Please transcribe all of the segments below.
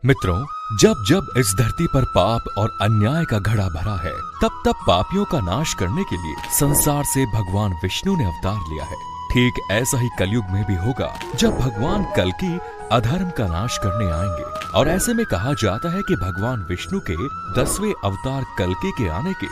मित्रों, जब जब इस धरती पर पाप और अन्याय का घड़ा भरा है, तब तब पापियों का नाश करने के लिए संसार से भगवान विष्णु ने अवतार लिया है। ठीक ऐसा ही कलयुग में भी होगा, जब भगवान कल्कि अधर्म का नाश करने आएंगे। और ऐसे में कहा जाता है कि भगवान विष्णु के 10वें अवतार कल्कि के आने के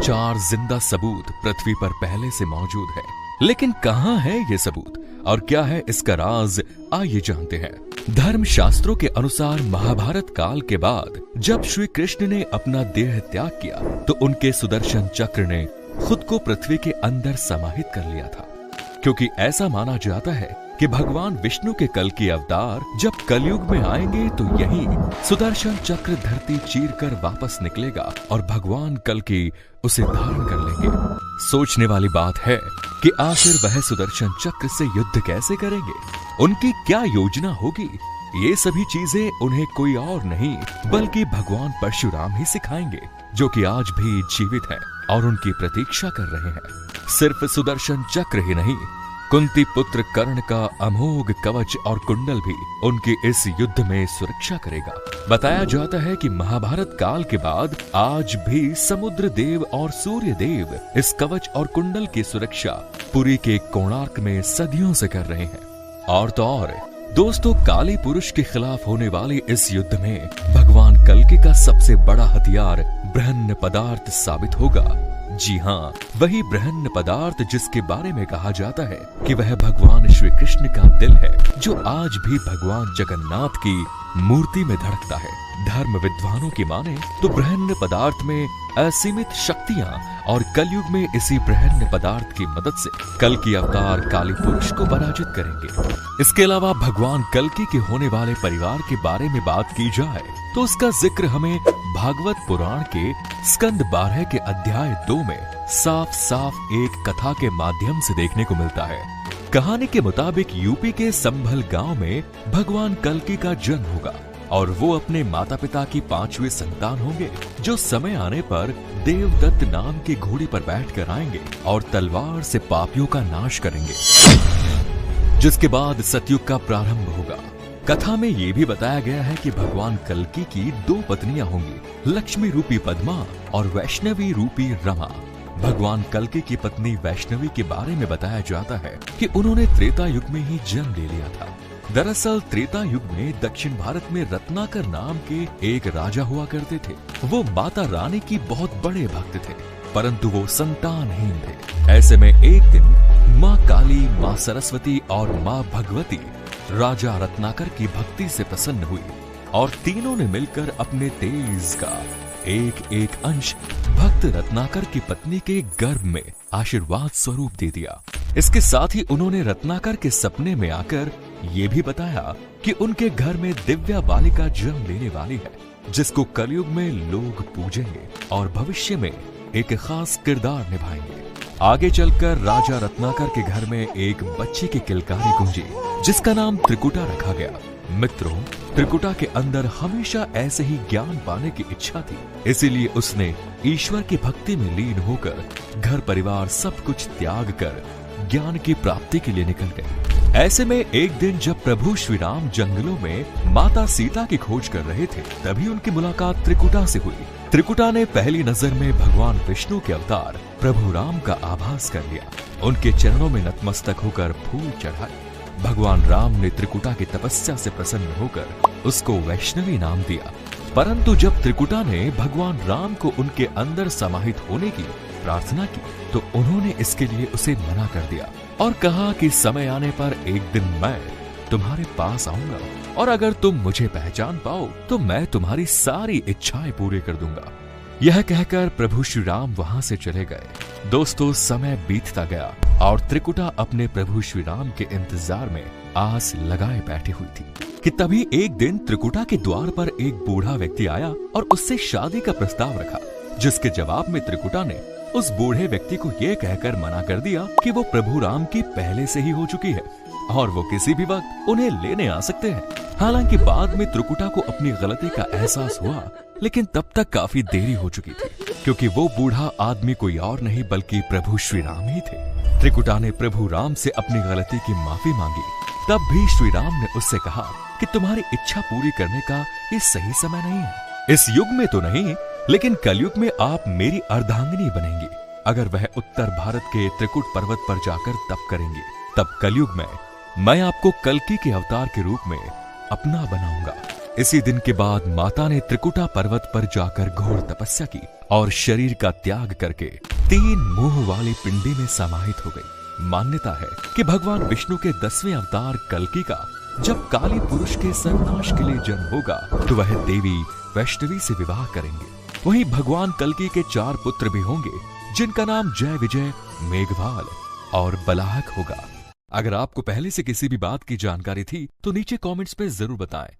4 जिंदा सबूत पृथ्वी पर पहले से मौजूद है। लेकिन कहाँ है ये सबूत और क्या है इसका राज, आइए जानते हैं। धर्म शास्त्रों के अनुसार महाभारत काल के बाद जब श्री कृष्ण ने अपना देह त्याग किया, तो उनके सुदर्शन चक्र ने खुद को पृथ्वी के अंदर समाहित कर लिया था, क्योंकि ऐसा माना जाता है कि भगवान विष्णु के कल्कि अवतार जब कलयुग में आएंगे तो यही सुदर्शन चक्र धरती चीर कर वापस निकलेगा और भगवान कल्कि उसे धारण कर लेंगे। सोचने वाली बात है कि आखिर वह सुदर्शन चक्र से युद्ध कैसे करेंगे, उनकी क्या योजना होगी। ये सभी चीजें उन्हें कोई और नहीं बल्कि भगवान परशुराम ही सिखाएंगे, जो कि आज भी जीवित हैं और उनकी प्रतीक्षा कर रहे हैं। सिर्फ सुदर्शन चक्र ही नहीं, कुंती पुत्र कर्ण का अमोघ कवच और कुंडल भी उनकी इस युद्ध में सुरक्षा करेगा। बताया जाता है कि महाभारत काल के बाद आज भी समुद्र देव और सूर्य देव इस कवच और कुंडल की सुरक्षा पुरी के कोणार्क में सदियों से कर रहे हैं। और तो और दोस्तों, काली पुरुष के खिलाफ होने वाले इस युद्ध में भगवान कल्कि का सबसे बड़ा हथियार ब्रह्म पदार्थ साबित होगा। जी हाँ, वही ब्रह्म पदार्थ जिसके बारे में कहा जाता है कि वह भगवान श्री कृष्ण का दिल है, जो आज भी भगवान जगन्नाथ की मूर्ति में धड़कता है। धर्म विद्वानों की माने तो ब्रह्म पदार्थ में असीमित शक्तियां और कलयुग में इसी ब्रह्म पदार्थ की मदद से कल्कि अवतार काली पुरुष को पराजित करेंगे। इसके अलावा भगवान कल्कि के होने वाले परिवार के बारे में बात की जाए तो उसका जिक्र हमें भागवत पुराण के स्कंद 12 के अध्याय 2 में साफ साफ एक कथा के माध्यम से देखने को मिलता है। कहानी के मुताबिक यूपी के संभल गांव में भगवान कल्कि का जन्म होगा और वो अपने माता पिता की 5वें संतान होंगे, जो समय आने पर देवदत्त नाम की घोड़ी पर बैठकर आएंगे और तलवार से पापियों का नाश करेंगे, जिसके बाद सतयुग का प्रारंभ होगा। कथा में ये भी बताया गया है कि भगवान कल्कि की 2 पत्नियां होंगी, लक्ष्मी रूपी पद्मा और वैष्णवी रूपी रमा। भगवान कल्कि की पत्नी वैष्णवी के बारे में बताया जाता है कि उन्होंने त्रेता युग में ही जन्म ले लिया था। दरअसल त्रेता युग में दक्षिण भारत में रत्नाकर नाम के एक राजा हुआ करते थे। वो माता रानी की बहुत बड़े भक्त थे, परंतु वो संतानहीन थे। ऐसे में एक दिन माँ काली, माँ सरस्वती और माँ भगवती राजा रत्नाकर की भक्ति से प्रसन्न हुई और तीनों ने मिलकर अपने तेज का एक एक अंश भक्त रत्नाकर की पत्नी के गर्भ में आशीर्वाद स्वरूप दे दिया। इसके साथ ही उन्होंने रत्नाकर के सपने में आकर ये भी बताया कि उनके घर में दिव्या बालिका जन्म लेने वाली है, जिसको कलयुग में लोग पूजेंगे और भविष्य में एक खास किरदार निभाएंगे। आगे चलकर राजा रत्नाकर के घर में एक बच्ची की किलकारी गूंजी, जिसका नाम त्रिकुटा रखा गया। मित्रों, त्रिकुटा के अंदर हमेशा ऐसे ही ज्ञान पाने की इच्छा थी, इसीलिए उसने ईश्वर की भक्ति में लीन होकर घर परिवार सब कुछ त्याग कर ज्ञान की प्राप्ति के लिए निकल गए। ऐसे में एक दिन जब प्रभु श्री राम जंगलों में माता सीता की खोज कर रहे थे, तभी उनकी मुलाकात त्रिकुटा से हुई। त्रिकुटा ने पहली नजर में भगवान विष्णु के अवतार प्रभु राम का आभास कर लिया। उनके चरणों में नतमस्तक होकर फूल चढ़ाए। भगवान राम ने त्रिकुटा की तपस्या से प्रसन्न होकर उसको वैष्णवी नाम दिया। परंतु जब त्रिकुटा ने भगवान राम को उनके अंदर समाहित होने की प्रार्थना की, तो उन्होंने इसके लिए उसे मना कर दिया और कहा कि समय आने पर एक दिन मैं तुम्हारे पास आऊंगा और अगर तुम मुझे पहचान पाओ तो मैं तुम्हारी सारी इच्छाएं पूरी कर दूंगा। यह कहकर प्रभु श्री राम वहां से चले गए। दोस्तों, समय बीतता गया और त्रिकुटा अपने प्रभु श्री राम के इंतजार में आस लगाए बैठी हुई थी कि तभी एक दिन त्रिकुटा के द्वार पर एक बूढ़ा व्यक्ति आया और उससे शादी का प्रस्ताव रखा, जिसके जवाब में त्रिकुटा ने उस बूढ़े व्यक्ति को यह कहकर मना कर दिया कि वो प्रभु राम की पहले से ही हो चुकी है और वो किसी भी वक्त उन्हें लेने आ सकते हैं। हालांकि बाद में त्रिकुटा को अपनी गलती का एहसास हुआ, लेकिन तब तक काफी देरी हो चुकी थी, क्योंकि वो बूढ़ा आदमी कोई और नहीं बल्कि प्रभु श्री राम ही थे। त्रिकुटा ने प्रभु राम से अपनी गलती की माफी मांगी। तब भी श्री राम ने उससे कहा कि तुम्हारी इच्छा पूरी करने का ये सही समय नहीं है। इस युग में तो नहीं, लेकिन कलयुग में आप मेरी अर्धांगिनी बनेंगी। अगर वह उत्तर भारत के त्रिकुट पर्वत पर जाकर तप करेंगे, तब कलयुग में मैं आपको कल्कि के अवतार के रूप में अपना बनाऊंगा। इसी दिन के बाद माता ने त्रिकुटा पर्वत पर जाकर घोर तपस्या की और शरीर का त्याग करके 3 मुंह वाली पिंडी में समाहित हो गई। मान्यता है कि भगवान विष्णु के 10वें अवतार कल्कि का जब काली पुरुष के सर्वनाश के लिए जन्म होगा तो वह देवी वैष्णवी से विवाह करेंगे। वहीं भगवान कल्कि के 4 पुत्र भी होंगे, जिनका नाम जय विजय, मेघवाल और बलाहक होगा। अगर आपको पहले से किसी भी बात की जानकारी थी तो नीचे कमेंट्स में जरूर बताएं।